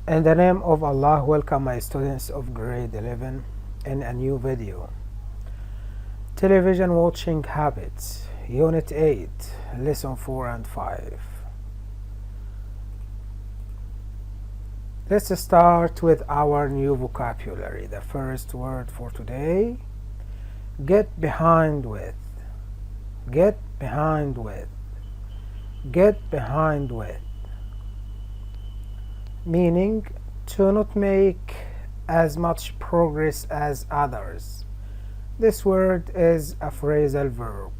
In the name of Allah, welcome my students of grade 11 in a new video. Television watching habits, Unit 8, Lesson 4 and 5. Let's start with our new vocabulary. The first word for today, get behind with. Get behind with. Get behind with. Meaning to not make as much progress as others. This word is a phrasal verb.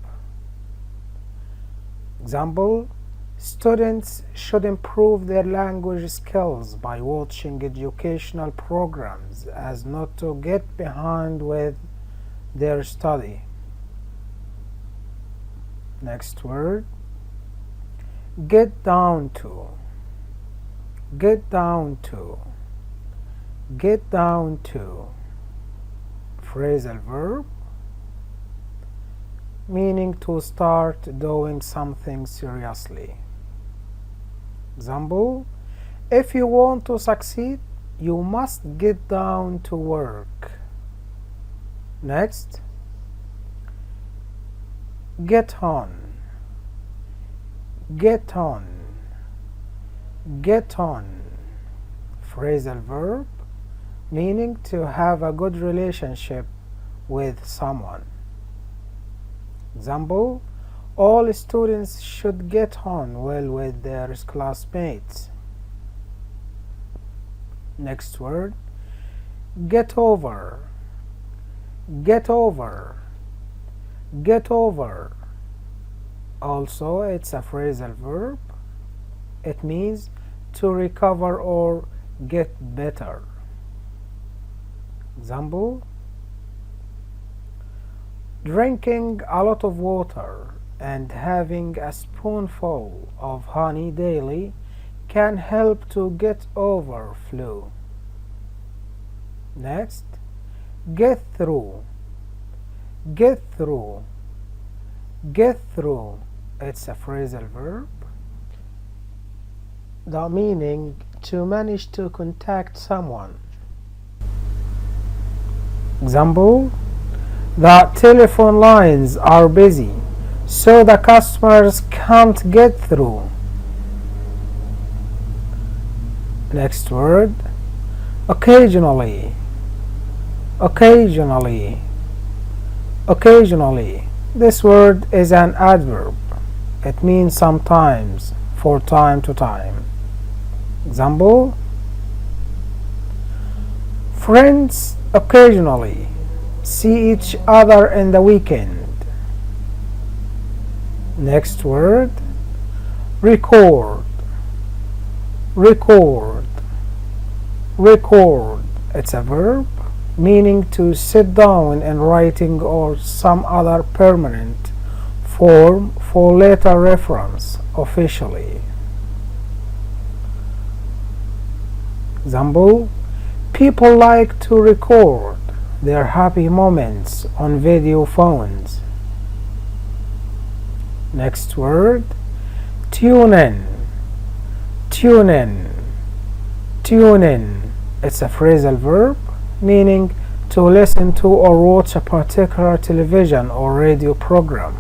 Example, students should improve their language skills by watching educational programs as not to get behind with their study. Next word, get down to. Get down to. Get down to. Phrasal verb meaning to start doing something seriously. Example, if you want to succeed, you must get down to work. Next, get on. Get on. Get on. Phrasal verb meaning to have a good relationship with someone. Example, all students should get on well with their classmates. Next word, get over. Get over. Get over. Also, it's a phrasal verb. It means to recover or get better. Example, drinking a lot of water and having a spoonful of honey daily can help to get over flu. Next, get through. Get through. Get through. It's a phrasal verb. The meaning to manage to contact someone. Example, the telephone lines are busy, so the customers can't get through. Next word, occasionally. Occasionally. Occasionally. This word is an adverb. It means sometimes, for time to time. Example, friends occasionally see each other in the weekend. Next word, record. Record. Record. It's a verb meaning to sit down in writing or some other permanent form for later reference officially. Example, people like to record their happy moments on video phones. Next word, tune in. Tune in. Tune in. It's a phrasal verb meaning to listen to or watch a particular television or radio program.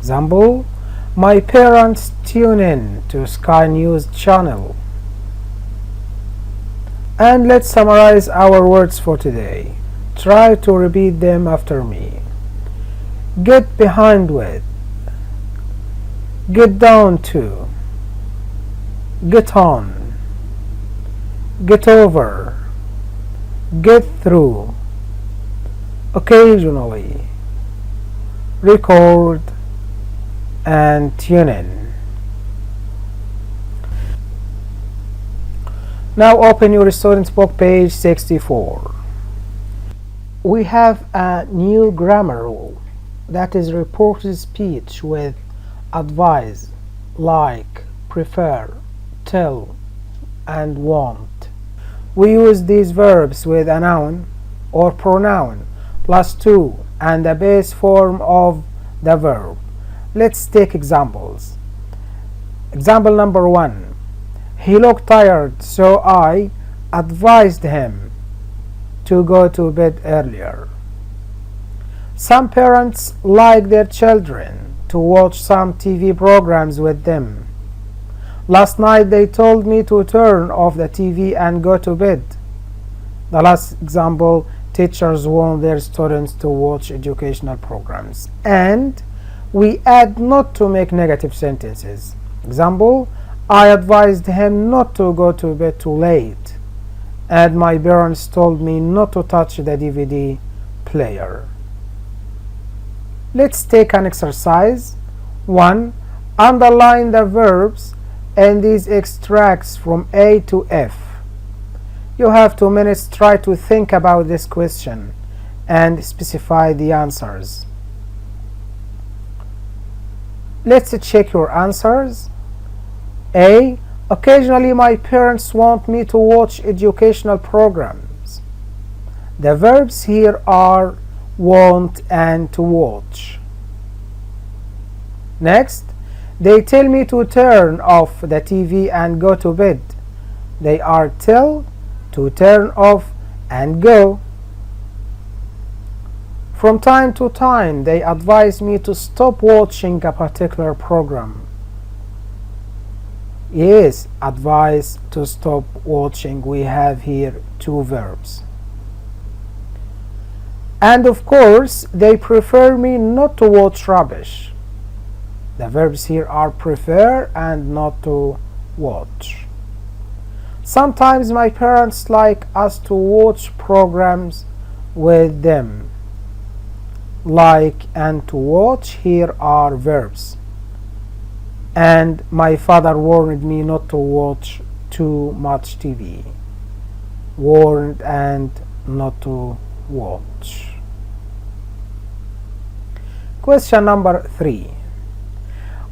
Example, my parents tune in to Sky News channel. And let's summarize our words for today. Try to repeat them after me. Get behind with. Get down to. Get on. Get over. Get through. Occasionally. Record and tune in. Now open your student's book, page 64. We have a new grammar rule, that is reported speech with advise, like, prefer, tell, and want. We use these verbs with a noun or pronoun plus to and the base form of the verb. Let's take examples. Example number 1. He looked tired, so I advised him to go to bed earlier. Some parents like their children to watch some TV programs with them. Last night they told me to turn off the TV and go to bed. The last example, teachers want their students to watch educational programs. And we add not to make negative sentences. Example, I advised him not to go to bed too late. And my parents told me not to touch the DVD player. Let's take an exercise. 1. Underline the verbs and these extracts from A to F. You have 2 minutes. Try to think about this question and specify the answers. Let's check your answers. A. Occasionally my parents want me to watch educational programs. The verbs here are want and to watch. Next, they tell me to turn off the TV and go to bed. They are tell, to turn off and go. From time to time, they advise me to stop watching a particular program. Yes, advise to stop watching. We have here 2 verbs. And of course, they prefer me not to watch rubbish. The verbs here are prefer and not to watch. Sometimes my parents like us to watch programs with them. Like and to watch here are verbs. And my father warned me not to watch too much TV. Warned and not to watch. Question number 3.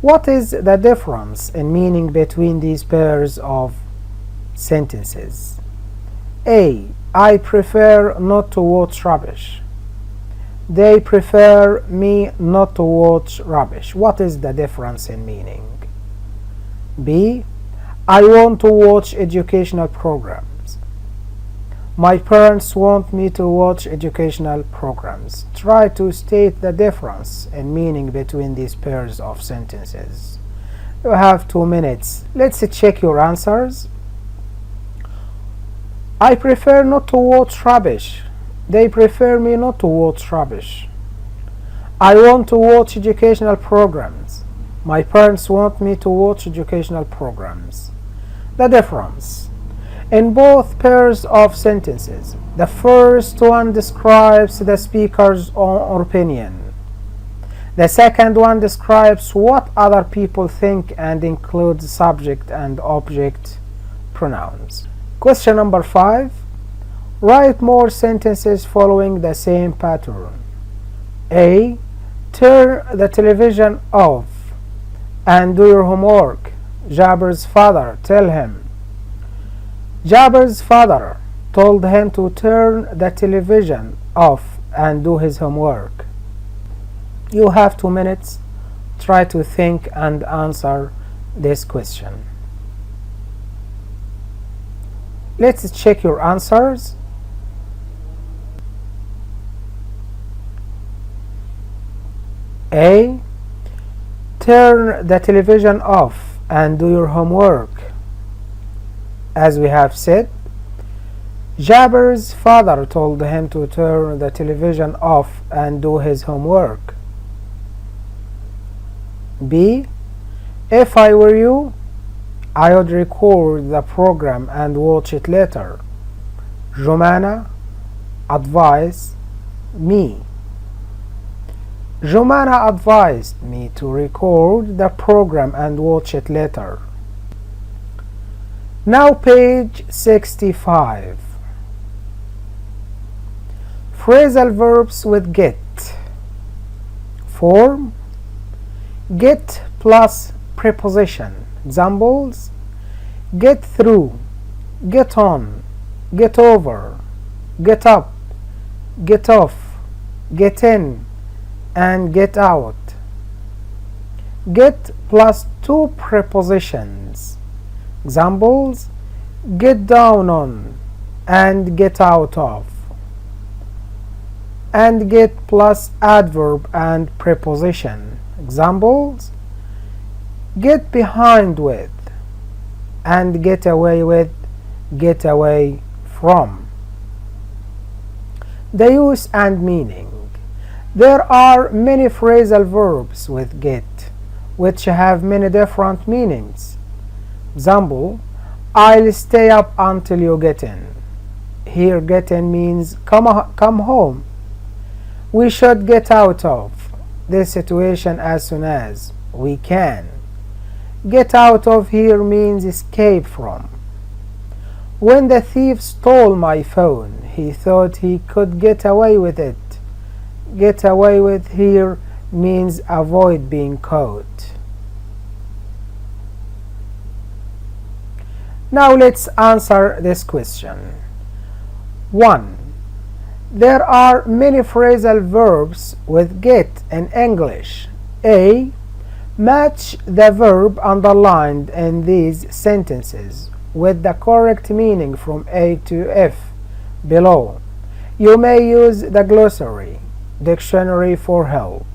What is the difference in meaning between these pairs of sentences? A. I prefer not to watch rubbish. They prefer me not to watch rubbish. What is the difference in meaning? B. I want to watch educational programs. My parents want me to watch educational programs. Try to state the difference in meaning between these pairs of sentences. You have 2 minutes. Let's check your answers. I prefer not to watch rubbish. They prefer me not to watch rubbish. I want to watch educational programs. My parents want me to watch educational programs. The difference. In both pairs of sentences, the first one describes the speaker's own opinion. The second one describes what other people think and includes subject and object pronouns. Question number 5. Write more sentences following the same pattern. A. Turn the television off and do your homework. Jabir's father tell him. Jabir's father told him to turn the television off and do his homework. You have 2 minutes. Try to think and answer this question. Let's check your answers. A. Turn the television off and do your homework. As we have said, Jabir's father told him to turn the television off and do his homework. B. If I were you, I would record the program and watch it later. Jumana advised me. Jumana advised me to record the program and watch it later. Now page 65. Phrasal verbs with get. Form. Get plus preposition. Examples: get through, get on, get over, get up, get off, get in, and get out. Get plus 2 prepositions. Examples: get down on and get out of, and get plus adverb and preposition. Examples: get behind with and get away with, get away from. The use and meaning. There are many phrasal verbs with get, which have many different meanings. Example: I'll stay up until you get in. Here get in means come home. We should get out of this situation as soon as we can. Get out of here means escape from. When the thief stole my phone, he thought he could get away with it. Get away with here means avoid being caught. Now let's answer this question. 1. There are many phrasal verbs with get in English. A. Match the verb underlined in these sentences with the correct meaning from A to F below. You may use the glossary dictionary for help.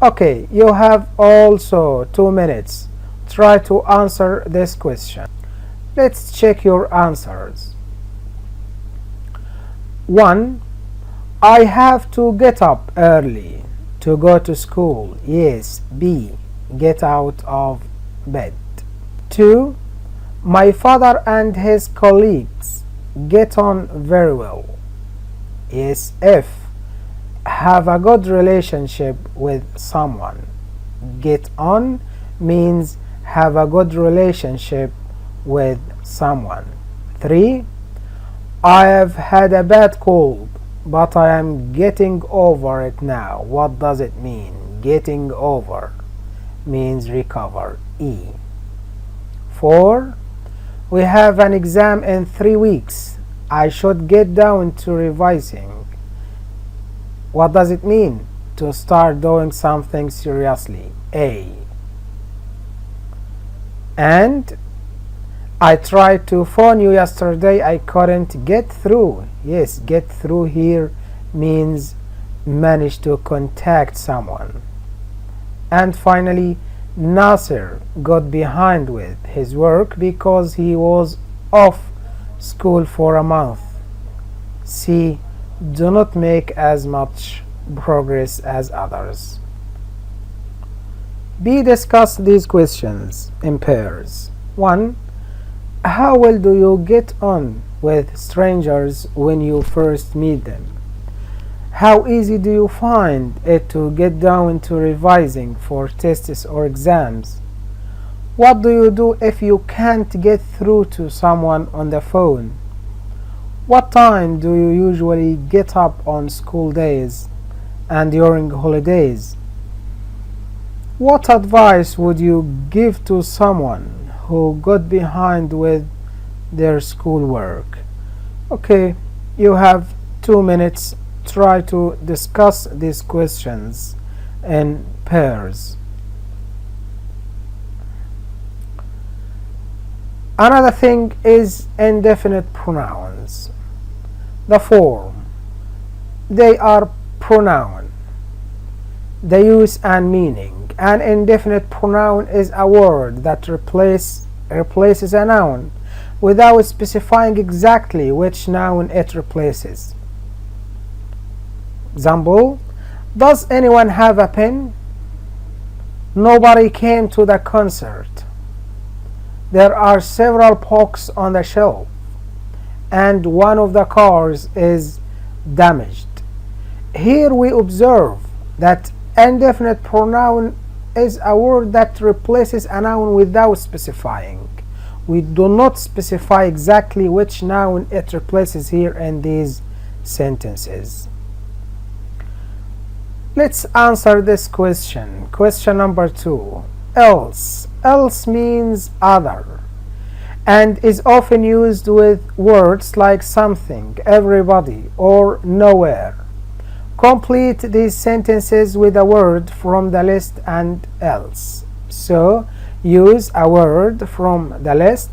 Okay, you have also 2 minutes. Try to answer this question. Let's check your answers. 1. I have to get up early to go to school. Yes. B. Get out of bed. 2. My father and his colleagues get on very well. Yes. F. Have a good relationship with someone. Get on means have a good relationship with someone. 3. I have had a bad cold, but I am getting over it now. What does it mean? Getting over means recover. E. 4. We have an exam in 3 weeks. I should get down to revising. What does it mean? To start doing something seriously. A. And I tried to phone you yesterday. I couldn't get through. Yes, get through here means manage to contact someone. And finally, Nasser got behind with his work because he was off school for a month. C. Do not make as much progress as others. B. Discuss these questions in pairs. 1. How well do you get on with strangers when you first meet them? How easy do you find it to get down to revising for tests or exams? What do you do if you can't get through to someone on the phone? What time do you usually get up on school days and during holidays? What advice would you give to someone who got behind with their schoolwork? Okay, you have 2 minutes. Try to discuss these questions in pairs. Another thing is indefinite pronouns. The form. They are pronoun. The use and meaning. An indefinite pronoun is a word that replaces a noun without specifying exactly which noun it replaces. Example: does anyone have a pen? Nobody came to the concert. There are several books on the shelf, and one of the cars is damaged. Here we observe that indefinite pronoun is a word that replaces a noun without specifying. We do not specify exactly which noun it replaces here in these sentences. Let's answer this question. Question number 2. Else. Else means other and is often used with words like something, everybody, or nowhere. Complete these sentences with a word from the list and else. So use a word from the list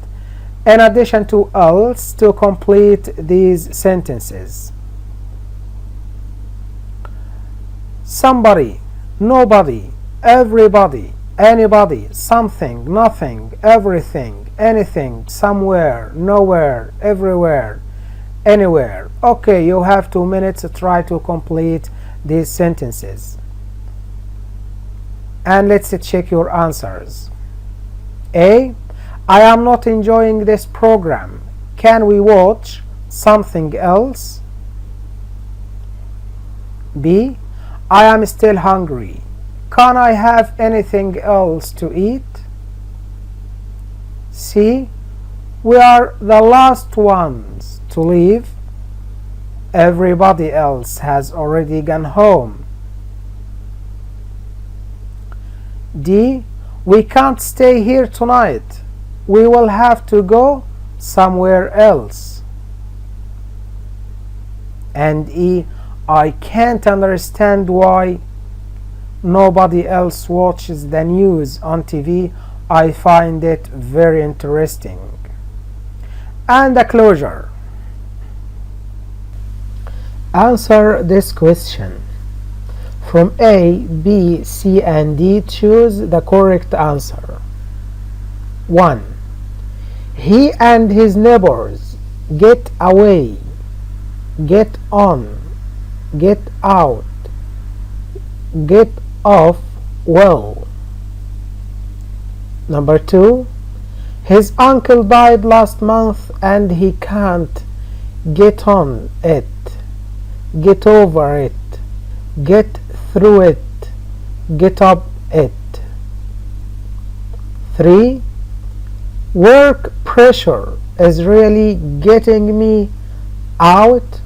in addition to else to complete these sentences. Somebody, nobody, everybody, anybody, something, nothing, everything, anything, somewhere, nowhere, everywhere, anywhere. Okay, you have 2 minutes to try to complete these sentences. And let's check your answers. A. I am not enjoying this program. Can we watch something else? B. I am still hungry. Can I have anything else to eat? C. We are the last ones to leave. Everybody else has already gone home. D. We can't stay here tonight. We will have to go somewhere else. And E. I can't understand why nobody else watches the news on TV. I find it very interesting. And a closure. Answer this question. From A, B, C, and D, choose the correct answer. 1. He and his neighbors get away, get on, get out, get off well. Number 2. His uncle died last month and he can't get on it, get over it, get through it, get up it. 3. Work pressure is really getting me out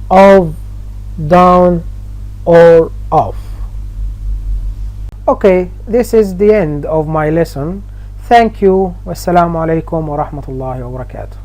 of, down, or off. Okay, this is the end of my lesson. Thank you. Wassalamu alaikum wa rahmatullahi wa barakatuh.